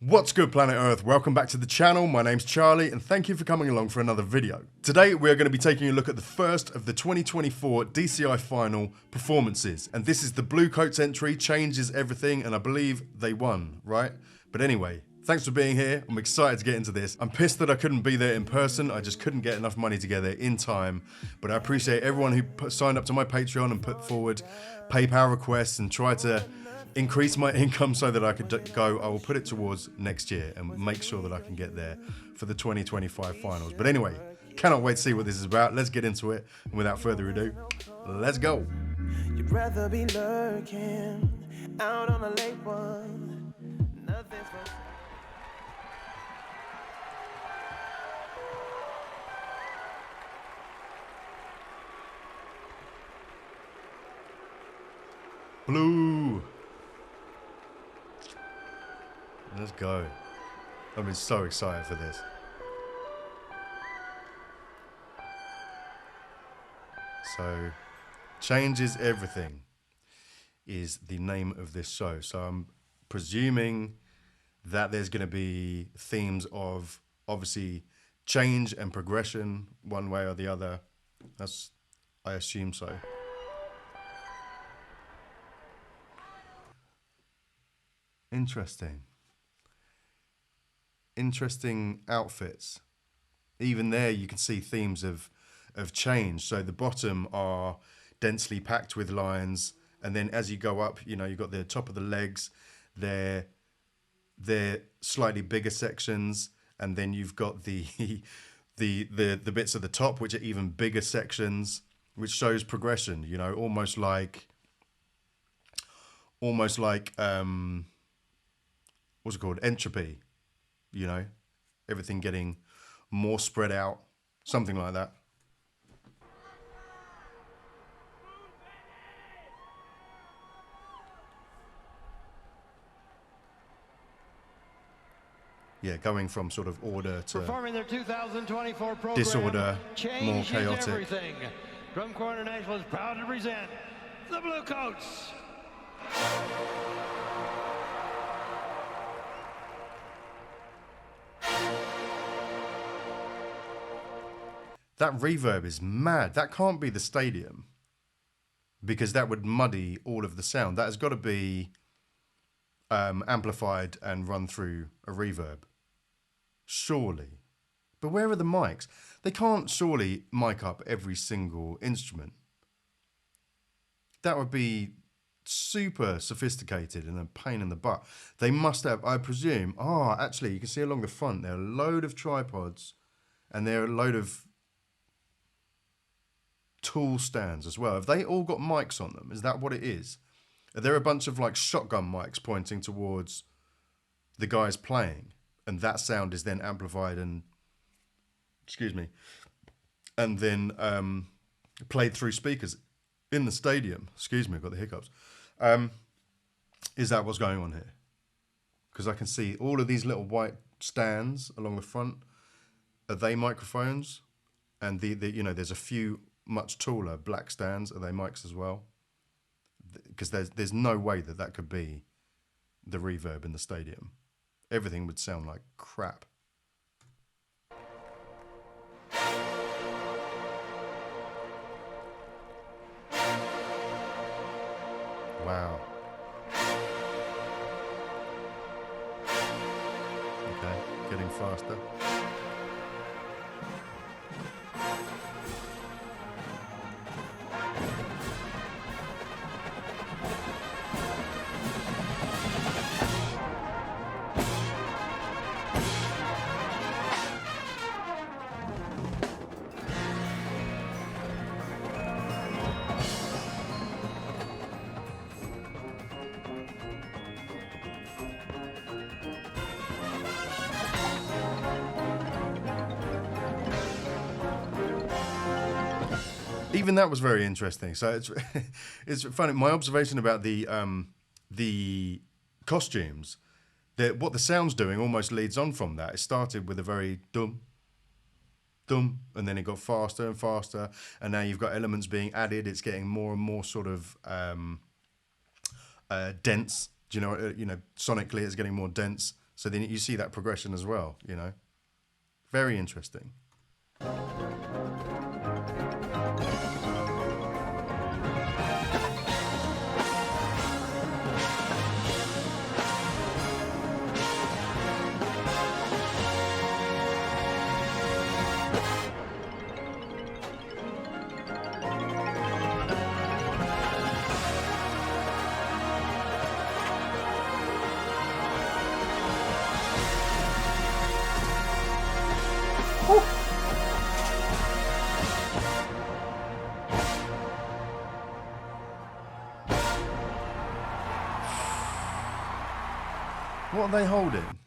What's good, planet Earth? Welcome back to the channel. My name's Charlie and thank you for coming along for another video. Today we're going to be taking a look at the first of the 2024 DCI final performances, and this is the Bluecoats entry, Changes Everything, and I believe they won, right? But anyway, thanks for being here. I'm excited to get into this. I'm pissed that I couldn't be there in person. I just couldn't get enough money together in time, but I appreciate everyone who signed up to my Patreon and put forward PayPal requests and tried to increase my income so that I could go. I will put it towards next year and make sure that I can get there for the 2025 finals. But anyway, cannot wait to see what this is about. Let's get into it. And without further ado, let's go. You'd rather be lurking out on a late one. Nothing's for Blue. Let's go. I'm so excited for this. So, Changes Everything is the name of this show. So I'm presuming that there's going to be themes of obviously change and progression one way or the other. I assume so. Interesting outfits. Even there you can see themes of change. So the bottom are densely packed with lines, and then as you go up, you know, you've got the top of the legs, they're slightly bigger sections, and then you've got the bits at the top which are even bigger sections, which shows progression, you know, almost like what's it called, entropy. You know, everything getting more spread out, something like that. Yeah, going from sort of order to performing their 2024 program, disorder, more chaotic. Everything. Drum Corps International is proud to present the Bluecoats. That reverb is mad. That can't be the stadium, because that would muddy all of the sound. That has got to be amplified and run through a reverb. Surely. But where are the mics? They can't surely mic up every single instrument. That would be super sophisticated and a pain in the butt. They must have, I presume, actually you can see along the front there are a load of tripods and there are a load of tool stands as well. Have they all got mics on them? Is that what it is? Are there a bunch of like shotgun mics pointing towards the guys playing, and that sound is then amplified and, and then played through speakers in the stadium? Excuse me, I've got the hiccups. Is that what's going on here? Because I can see all of these little white stands along the front. Are they microphones? And you know, there's a few much taller black stands. Are they mics as well? Because there's no way that could be the reverb in the stadium. Everything would sound like crap. Wow. Okay, getting faster. Even that was very interesting. So it's funny. My observation about the costumes, that what the sound's doing almost leads on from that. It started with a very dum, dum, and then it got faster and faster, and now you've got elements being added. It's getting more and more sort of dense. Do you know, sonically it's getting more dense. So then you see that progression as well, you know. Very interesting. What are they holding?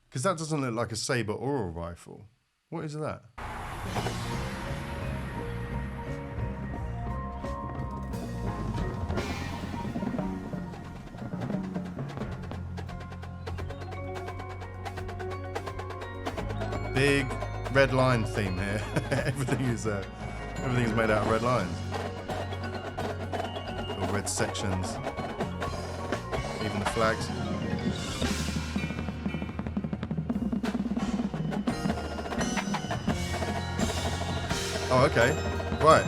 Because that doesn't look like a saber or a rifle. What is that? Big red line theme here. Everything is made out of red lines. Little red sections. Even the flags. Oh, okay. Right.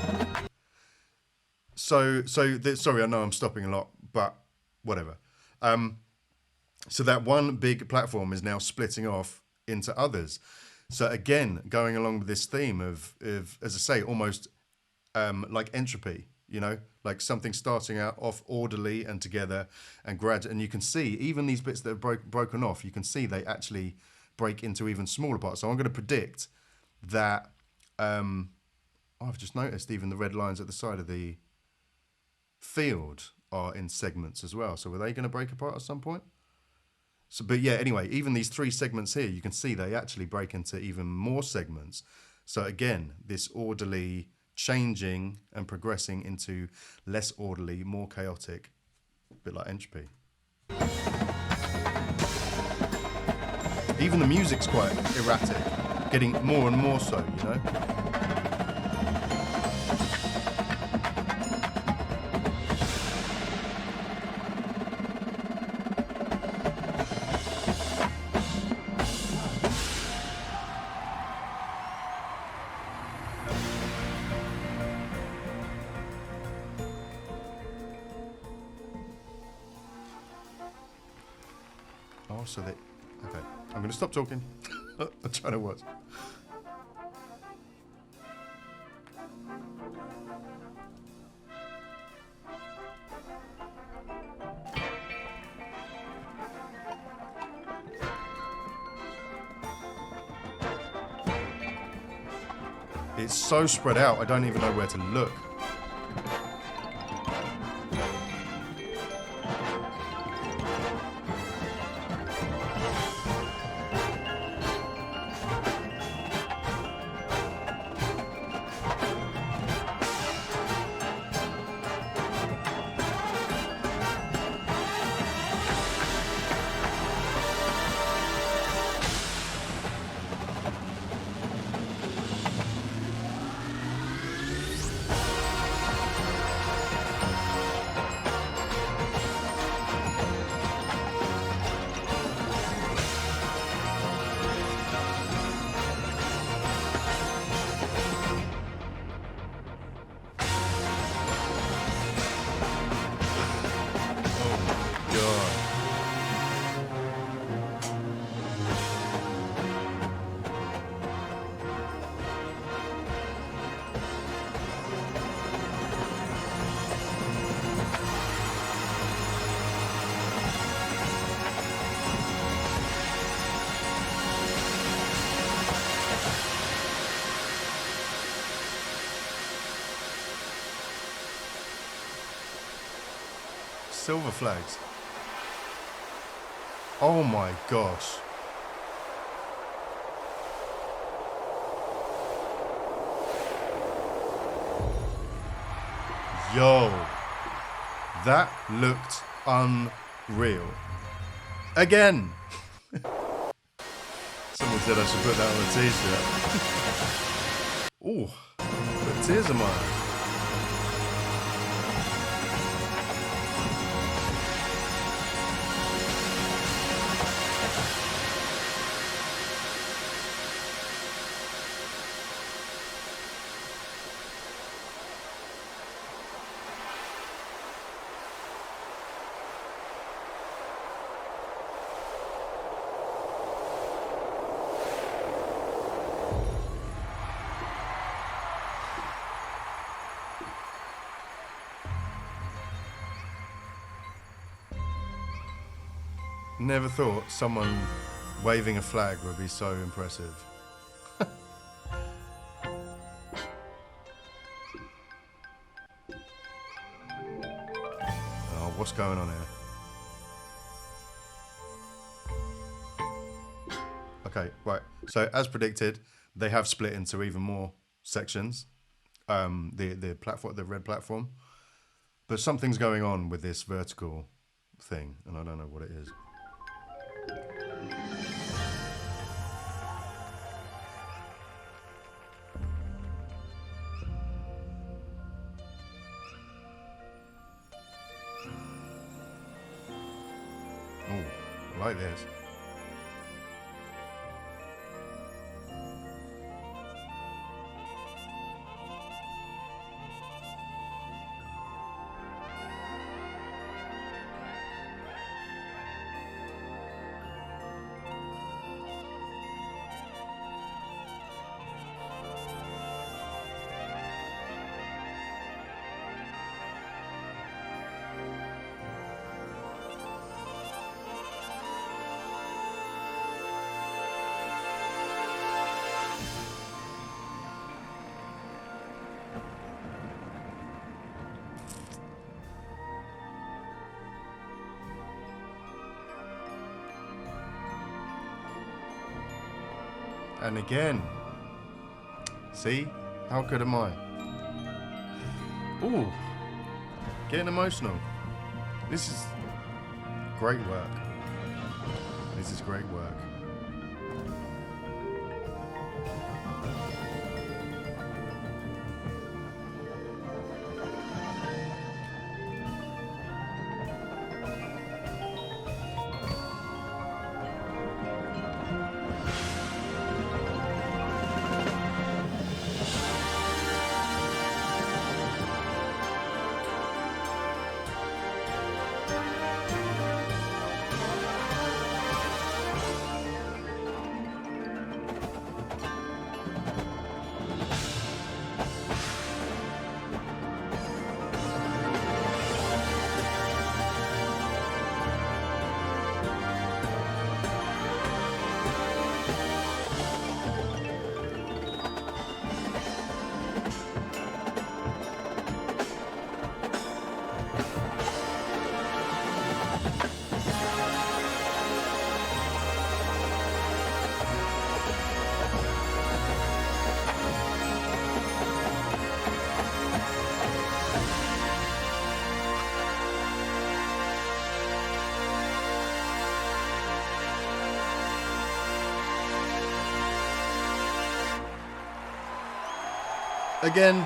Sorry, I know I'm stopping a lot, but whatever. So that one big platform is now splitting off into others. So again, going along with this theme of as I say, almost like entropy, you know, like something starting out off orderly and together and and you can see even these bits that have broken off, you can see they actually break into even smaller parts. So I'm going to predict that, I've just noticed even the red lines at the side of the field are in segments as well. So were they going to break apart at some point? So, but yeah, anyway, even these 3 segments here, you can see they actually break into even more segments. So again, this orderly changing and progressing into less orderly, more chaotic, a bit like entropy. Even the music's quite erratic, getting more and more so, you know? Oh, so they... Okay, I'm going to stop talking. I'm trying to watch. It's so spread out, I don't even know where to look. Silver flags. Oh my gosh. Yo, that looked unreal. Again. Someone said I should put that on a t-shirt. Ooh, put tears in my eyes. Never thought someone waving a flag would be so impressive. Oh, what's going on here? Okay, right. So as predicted, they have split into even more sections. The platform, the red platform. But something's going on with this vertical thing, and I don't know what it is. Oh, I like this. And again, see, how good am I? Ooh, getting emotional. This is great work. This is great work. Again.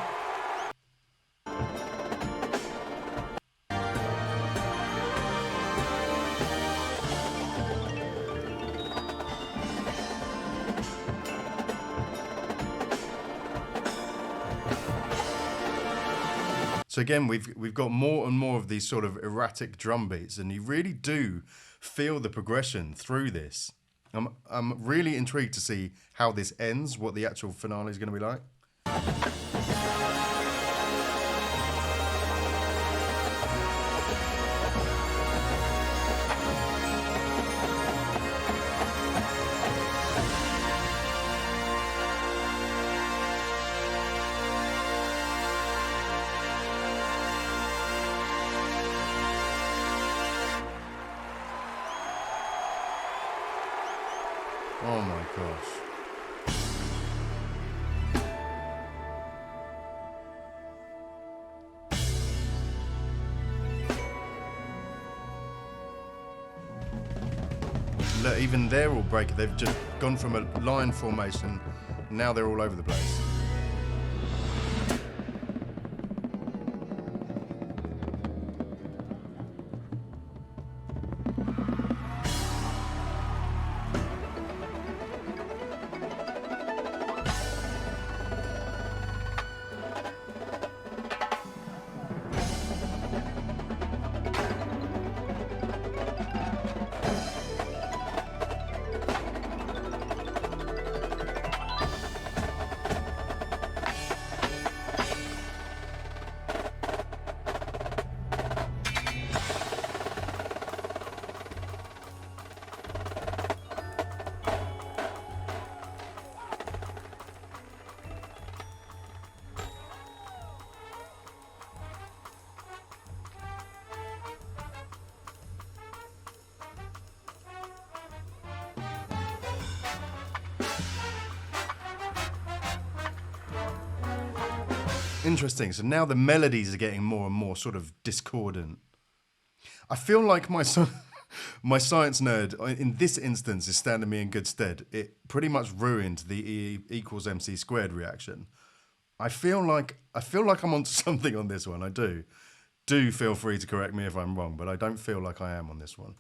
So again, we've got more and more of these sort of erratic drum beats, and you really do feel the progression through this. I'm really intrigued to see how this ends, what the actual finale is going to be like. Oh my gosh. Look, even they're all breaking. They've just gone from a line formation, now they're all over the place. Interesting. So now the melodies are getting more and more sort of discordant. I feel like my science nerd in this instance is standing me in good stead. It pretty much ruined the E equals MC squared reaction. I feel like I'm onto something on this one. I do. Do feel free to correct me if I'm wrong, but I don't feel like I am on this one.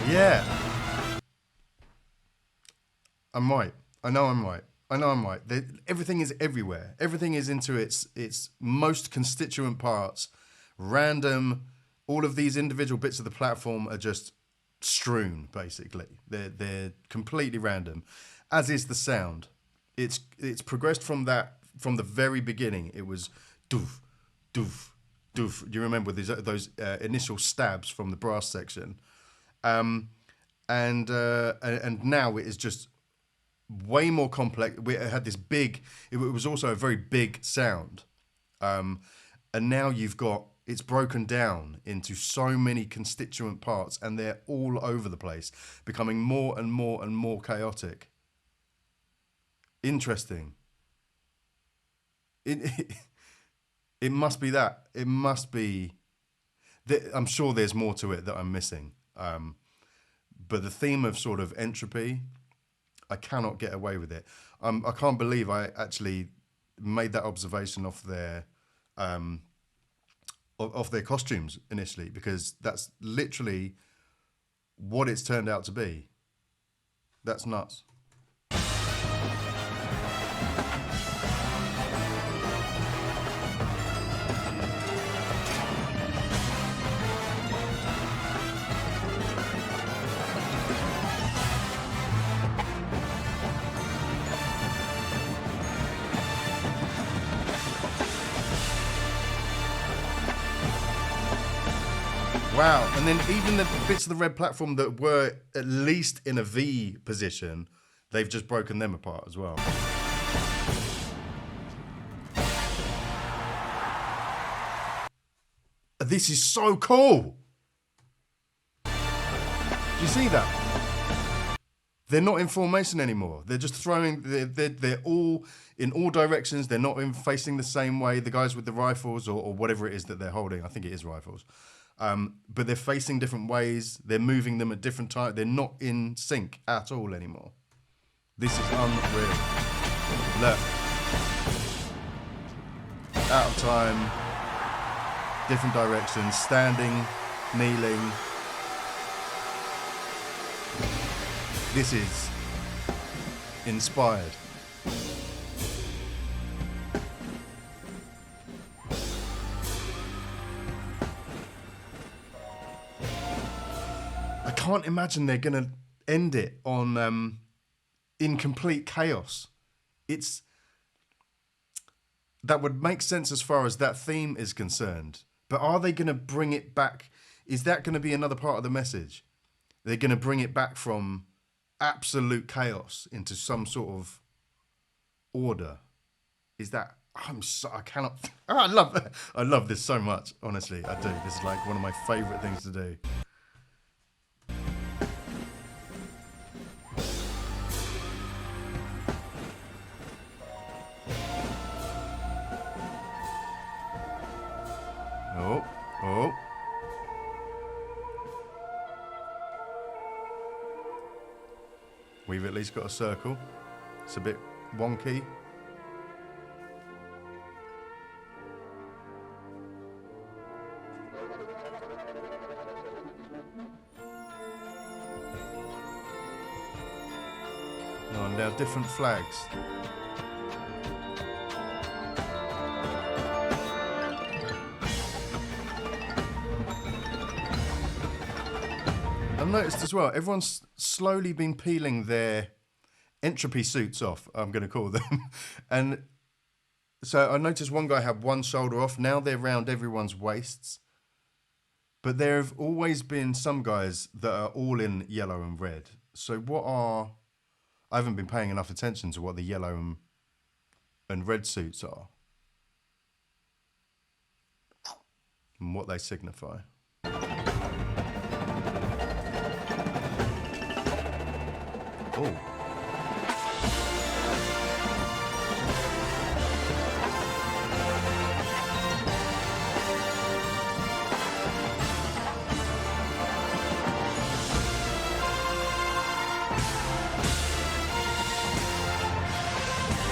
Yeah. I'm right. I know I'm right. Everything is everywhere. Everything is into its most constituent parts. Random. All of these individual bits of the platform are just strewn, basically. They're completely random, as is the sound. It's progressed from the very beginning. It was doof, doof, doof. Do you remember those initial stabs from the brass section? And now it is just way more complex. We had this big. It was also a very big sound, and now it's broken down into so many constituent parts, and they're all over the place, becoming more and more and more chaotic. Interesting. It must be that. It must be. I'm sure there's more to it that I'm missing. But the theme of sort of entropy, I cannot get away with it. I can't believe I actually made that observation off their costumes initially, because that's literally what it's turned out to be. That's nuts. Wow, and then even the bits of the red platform that were at least in a V position, they've just broken them apart as well. This is so cool. Do you see that? They're not in formation anymore. They're just throwing, they're all in all directions. They're not facing the same way. The guys with the rifles or whatever it is that they're holding, I think it is rifles. But they're facing different ways. They're moving them at different times. They're not in sync at all anymore. This is unreal. Look. Out of time. Different directions. Standing. Kneeling. This is inspired. I can't imagine they're going to end it on in complete chaos. That would make sense as far as that theme is concerned. But are they going to bring it back? Is that going to be another part of the message? They're going to bring it back from absolute chaos into some sort of order. Is that? I cannot. I love this so much. Honestly, I do. This is like one of my favorite things to do. Oh. we've at least got a circle. It's a bit wonky. Oh, and now different flags. I've noticed as well, everyone's slowly been peeling their entropy suits off, I'm going to call them. And so I noticed one guy had one shoulder off. Now they're round everyone's waists. But there have always been some guys that are all in yellow and red. So I haven't been paying enough attention to what the yellow and red suits are and what they signify. Oh.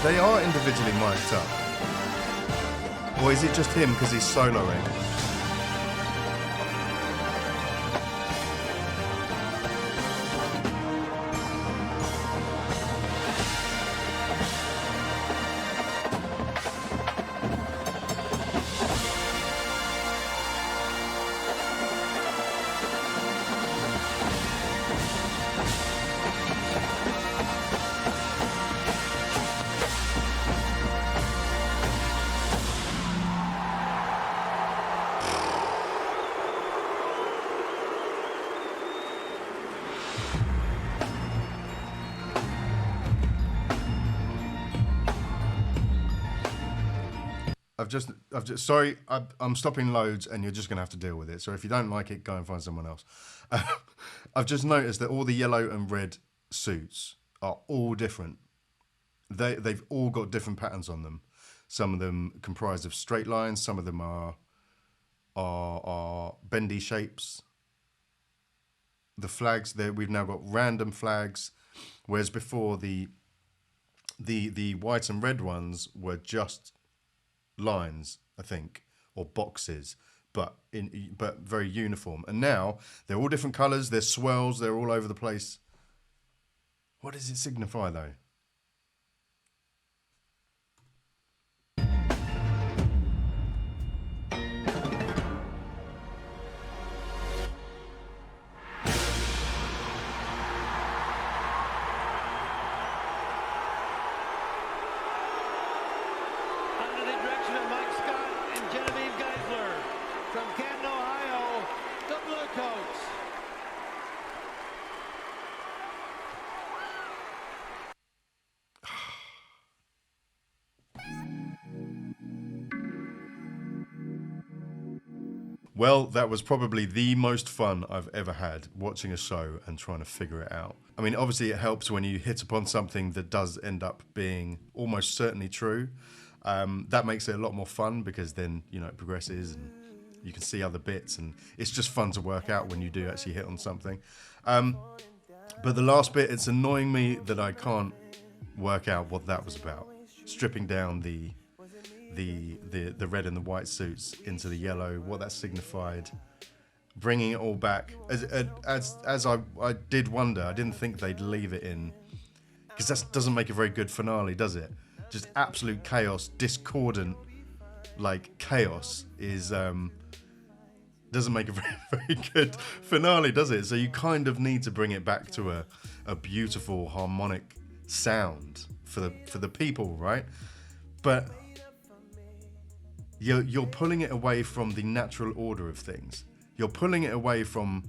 They are individually mic'd up. Or is it just him because he's soloing? Sorry, I'm stopping loads and you're just going to have to deal with it. So if you don't like it, go and find someone else. I've just noticed that all the yellow and red suits are all different. They've all got different patterns on them. Some of them comprised of straight lines. Some of them are bendy shapes. The flags there, we've now got random flags, whereas before the white and red ones were just lines, I think, or boxes, but very uniform. And now they're all different colours. They're swirls. They're all over the place. What does it signify, though? From Canton, Ohio, the Bluecoats. Well, that was probably the most fun I've ever had watching a show and trying to figure it out. I mean, obviously it helps when you hit upon something that does end up being almost certainly true. That makes it a lot more fun because then, you know, it progresses and you can see other bits, and it's just fun to work out when you do actually hit on something. But the last bit, it's annoying me that I can't work out what that was about. Stripping down the red and the white suits into the yellow, what that signified, bringing it all back. As I did wonder, I didn't think they'd leave it in, because that doesn't make a very good finale, does it? Just absolute chaos, discordant, like chaos is doesn't make a very good finale, does it? So you kind of need to bring it back to a beautiful harmonic sound for the people, right? But you're pulling it away from the natural order of things. You're pulling it away from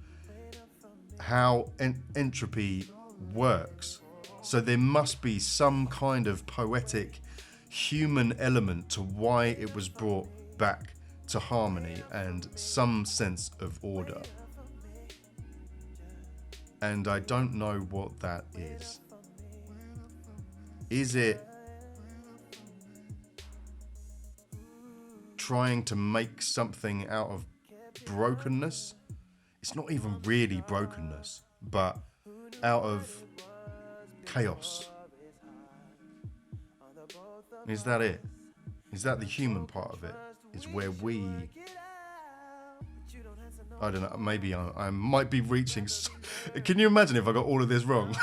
how entropy works. So there must be some kind of poetic human element to why it was brought back to harmony and some sense of order. And I don't know what that is. Is it trying to make something out of brokenness? It's not even really brokenness, but out of chaos. Is that it? Is that the human part of it? Is where we... I don't know, maybe I might be reaching... Can you imagine if I got all of this wrong?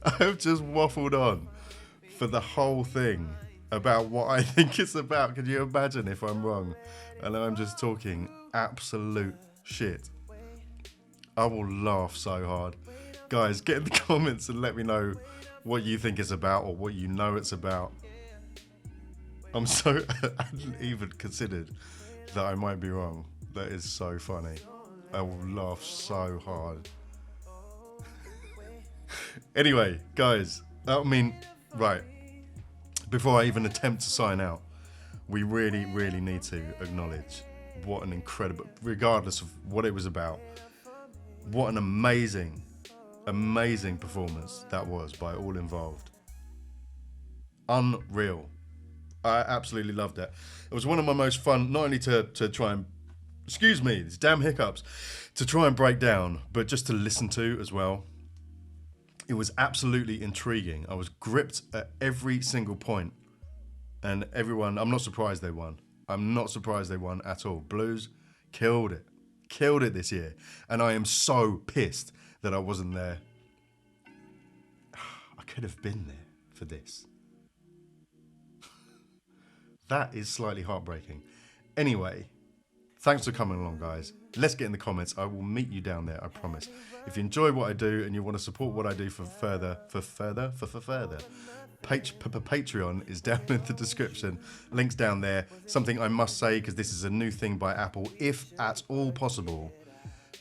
I've just waffled on for the whole thing about what I think it's about. Can you imagine if I'm wrong? And I'm just talking absolute shit. I will laugh so hard. Guys, get in the comments and let me know what you think it's about or what you know it's about. I hadn't even considered that I might be wrong. That is so funny. I will laugh so hard. Anyway, guys, right. Before I even attempt to sign out, we really, really need to acknowledge what an incredible, regardless of what it was about, what an amazing, amazing performance that was by all involved. Unreal. I absolutely loved it. It was one of my most fun, not only to try and, excuse me, these damn hiccups, to try and break down, but just to listen to as well. It was absolutely intriguing. I was gripped at every single point. And everyone, I'm not surprised they won. I'm not surprised they won at all. Blues killed it. Killed it this year. And I am so pissed that I wasn't there. I could have been there for this. That is slightly heartbreaking. Anyway, thanks for coming along, guys. Let's get in the comments. I will meet you down there, I promise. If you enjoy what I do and you want to support what I do for further, Patreon is down in the description. Links down there. Something I must say, because this is a new thing by Apple, if at all possible,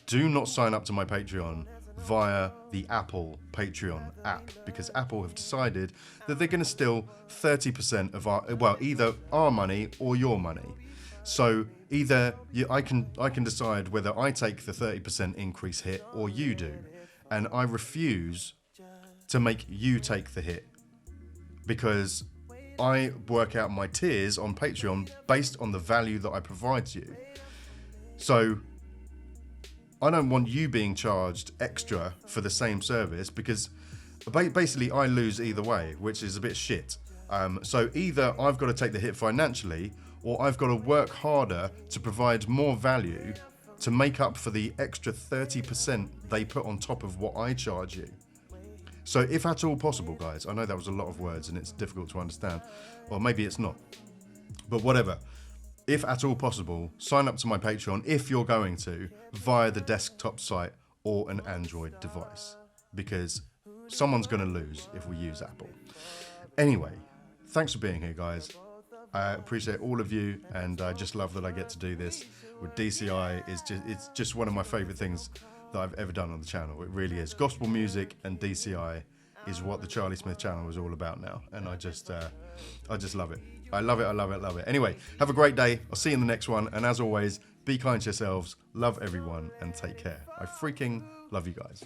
do not sign up to my Patreon via the Apple Patreon app, because Apple have decided that they're going to steal 30% of either our money or your money. So either I can decide whether I take the 30% increase hit or you do, and I refuse to make you take the hit, because I work out my tiers on Patreon based on the value that I provide to you. So I don't want you being charged extra for the same service, because basically I lose either way, which is a bit shit. So either I've got to take the hit financially, or I've got to work harder to provide more value to make up for the extra 30% they put on top of what I charge you. So if at all possible, guys, I know that was a lot of words and it's difficult to understand, or maybe it's not, but whatever. If at all possible, sign up to my Patreon if you're going to, via the desktop site or an Android device, because someone's going to lose if we use Apple. Anyway, thanks for being here, guys. I appreciate all of you, and I just love that I get to do this with DCI. It's just one of my favorite things that I've ever done on the channel. It really is. Gospel music and DCI is what the Charlie Smith channel is all about now, and I just love it. I love it, I love it, I love it. Anyway, have a great day. I'll see you in the next one, and as always, be kind to yourselves, love everyone, and take care. I freaking love you guys.